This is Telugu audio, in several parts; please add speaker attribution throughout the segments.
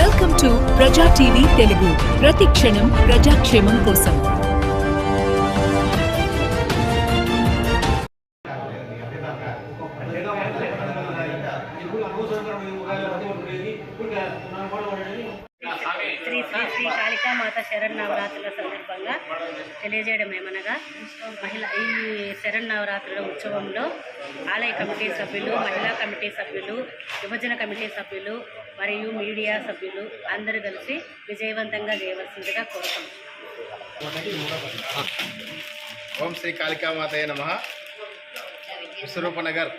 Speaker 1: వెల్కమ్ టు ప్రజా టీవీ తెలుగు. ప్రతి క్షణం ప్రజాక్షేమం కోసం.
Speaker 2: శ్రీ శ్రీ శ్రీ కాళికామాత శరన్నవరాత్రుల సందర్భంగా తెలియజేయడం ఏమనగా ఈ శరన్నవరాత్రుల ఉత్సవంలో ఆలయ కమిటీ సభ్యులు, మహిళా కమిటీ సభ్యులు, విభజన కమిటీ సభ్యులు మరియు మీడియా సభ్యులు అందరూ కలిసి విజయవంతంగా చేయవలసిందిగా కోరుతాం.
Speaker 3: ఓం శ్రీ కాళికామాతయే నమః. విశ్వరూపనగర్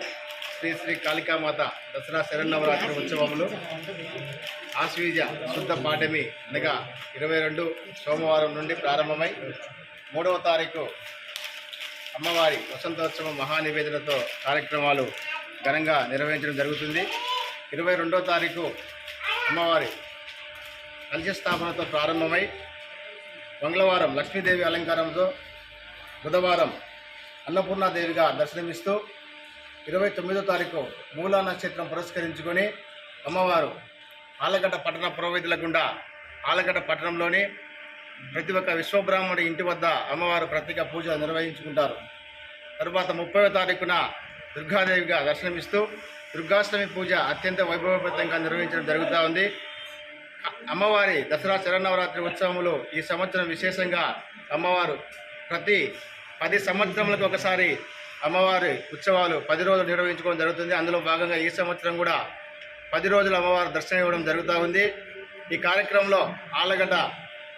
Speaker 3: శ్రీ శ్రీ కాళికామాత దసరా శరన్నవరాత్రి ఉత్సవములు ఆశ్వీజ శుద్ధ పాఠమి అనగా 22 సోమవారం నుండి ప్రారంభమై 3వ తారీఖు అమ్మవారి వసంతోత్సవం మహానివేదనతో కార్యక్రమాలు ఘనంగా నిర్వహించడం జరుగుతుంది. 22వ తారీఖు అమ్మవారి కలశ స్థాపనతో ప్రారంభమై మంగళవారం లక్ష్మీదేవి అలంకారంతో, బుధవారం అన్నపూర్ణాదేవిగా దర్శనమిస్తూ 29వ తారీఖు మూలా నక్షత్రం పురస్కరించుకొని అమ్మవారు ఆలగడ్డ పట్టణ పురోహితుల గుండా ఆలగడ్డ పట్టణంలోని ప్రతి ఒక్క విశ్వబ్రాహ్మణుడి ఇంటి వద్ద అమ్మవారు ప్రత్యేక పూజ నిర్వహించుకుంటారు. తరువాత 30వ తారీఖున దుర్గాదేవిగా దర్శనమిస్తూ దుర్గాష్టమి పూజ అత్యంత వైభవపేతంగా నిర్వహించడం జరుగుతూ ఉంది. అమ్మవారి దసరా శరన్నవరాత్రి ఉత్సవములు ఈ సంవత్సరం విశేషంగా అమ్మవారు ప్రతి 10 సంవత్సరములకు ఒకసారి అమ్మవారి ఉత్సవాలు 10 రోజులు నిర్వహించుకోవడం జరుగుతుంది. అందులో భాగంగా ఈ సంవత్సరం కూడా 10 రోజులు అమ్మవారు దర్శనం ఇవ్వడం జరుగుతూ ఉంది. ఈ కార్యక్రమంలో ఆలగడ్డ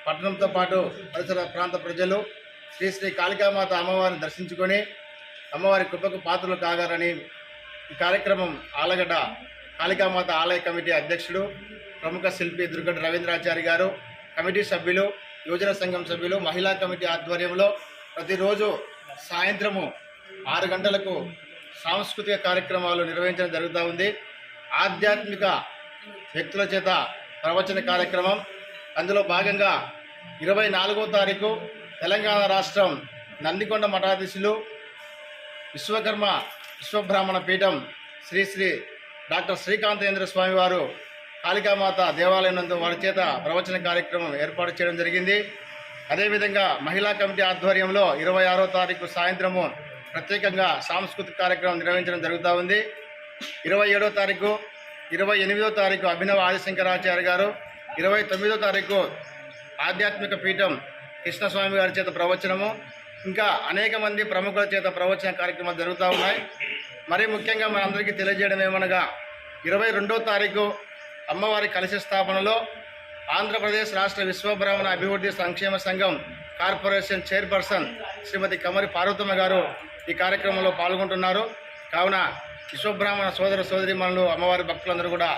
Speaker 3: పట్టణంతో పాటు పరిసర ప్రాంత ప్రజలు శ్రీ శ్రీ కాళికామాత అమ్మవారిని దర్శించుకొని అమ్మవారి కృపకు పాత్రలు కాగారని ఈ కార్యక్రమం ఆలగడ్డ కాళికామాత ఆలయ కమిటీ అధ్యక్షుడు, ప్రముఖ శిల్పి దుర్గడ్డ రవీంద్రాచారి గారు, కమిటీ సభ్యులు, యువజన సంఘం సభ్యులు, మహిళా కమిటీ ఆధ్వర్యంలో ప్రతిరోజు సాయంత్రము 6 గంటలకు సాంస్కృతిక కార్యక్రమాలు నిర్వహించడం జరుగుతూ ఉంది. ఆధ్యాత్మిక వ్యక్తుల చేత ప్రవచన కార్యక్రమం, అందులో భాగంగా 24వ తారీఖు తెలంగాణ రాష్ట్రం నందికొండ మఠాధీశులు విశ్వబ్రాహ్మణ పీఠం శ్రీ శ్రీ డాక్టర్ శ్రీకాంతేంద్ర స్వామి వారు కాళికామాత దేవాలయం నందు వారి చేత ప్రవచన కార్యక్రమం ఏర్పాటు చేయడం జరిగింది. అదేవిధంగా మహిళా కమిటీ ఆధ్వర్యంలో 26వ తారీఖు సాయంత్రము ప్రత్యేకంగా సాంస్కృతిక కార్యక్రమం నిర్వహించడం జరుగుతూ ఉంది. 27వ తారీఖు, 28వ తారీఖు అభినవ ఆదిశంకరాచార్య గారు, 29వ తారీఖు ఆధ్యాత్మిక పీఠం కృష్ణస్వామి గారి చేత ప్రవచనము, ఇంకా అనేక మంది ప్రముఖుల చేత ప్రవచన కార్యక్రమాలు జరుగుతూ ఉన్నాయి. మరీ ముఖ్యంగా మనందరికీ తెలియజేయడం ఏమనగా 22వ తారీఖు అమ్మవారి కలశ స్థాపనలో ఆంధ్రప్రదేశ్ రాష్ట్ర విశ్వబ్రాహ్మణ అభివృద్ధి సంక్షేమ సంఘం కార్పొరేషన్ చైర్పర్సన్ శ్రీమతి కమరి పార్వతమ్మ గారు ఈ కార్యక్రమంలో పాల్గొంటున్నారు. కావున విశ్వబ్రాహ్మణ సోదర సోదరీమణులు, అమ్మవారి భక్తులందరూ కూడా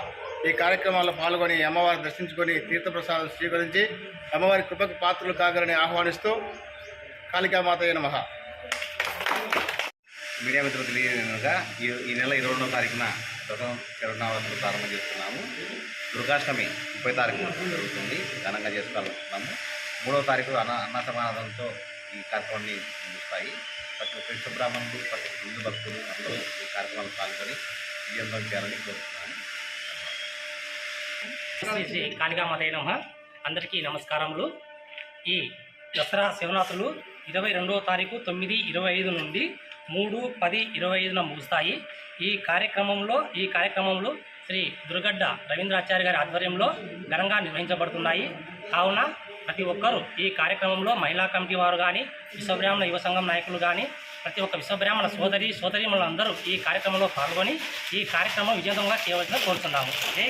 Speaker 3: ఈ కార్యక్రమాల్లో పాల్గొని అమ్మవారిని దర్శించుకొని తీర్థప్రసాదం స్వీకరించి అమ్మవారి కృపకు పాత్రలు కాగలని ఆహ్వానిస్తూ కాళికామాతయే నమః.
Speaker 4: మీడియా మిత్రులు తెలియజేయగా ఈ నెల 22వ తారీఖున దసరా శరన్నవరాత్రులు ప్రారంభం చేస్తున్నాము. దుర్గాష్టమి 30వ తారీఖు జరుగుతుంది, ఘనంగా చేసుకోవాలనుకుంటున్నాము. 3వ తారీఖు అన్న సమాధానంతో ఈ కార్యక్రమాన్ని ముగిస్తాయి. ప్రతి ఒక్క విశ్వబ్రాహ్మణులు, ప్రతి ఒక్క హిందూ భక్తులు అందరూ ఈ కార్యక్రమాలు పాల్గొని విజయవంతం చేయాలని కోరుతున్నాను.
Speaker 5: శ్రీ శ్రీ కాళికామాతయే నమః. అందరికీ నమస్కారములు. ఈ దసరా శివరాత్రులు 22వ తారీఖు 9:25 నుండి 3:10:25 ముగుస్తాయి. ఈ కార్యక్రమంలో శ్రీ దుర్గడ్డ రవీంద్రాచార్య గారి ఆధ్వర్యంలో ఘనంగా నిర్వహించబడుతున్నాయి. కావున ప్రతి ఒక్కరూ ఈ కార్యక్రమంలో మహిళా కమిటీ వారు కానీ, విశ్వబ్రాహ్మణ యువ సంఘం నాయకులు కానీ, ప్రతి ఒక్క విశ్వబ్రాహ్మణ సోదరీమణులు అందరూ ఈ కార్యక్రమంలో పాల్గొని ఈ కార్యక్రమం విజయవంతంగా చేయవలసిందిగా కోరుతున్నాము. జై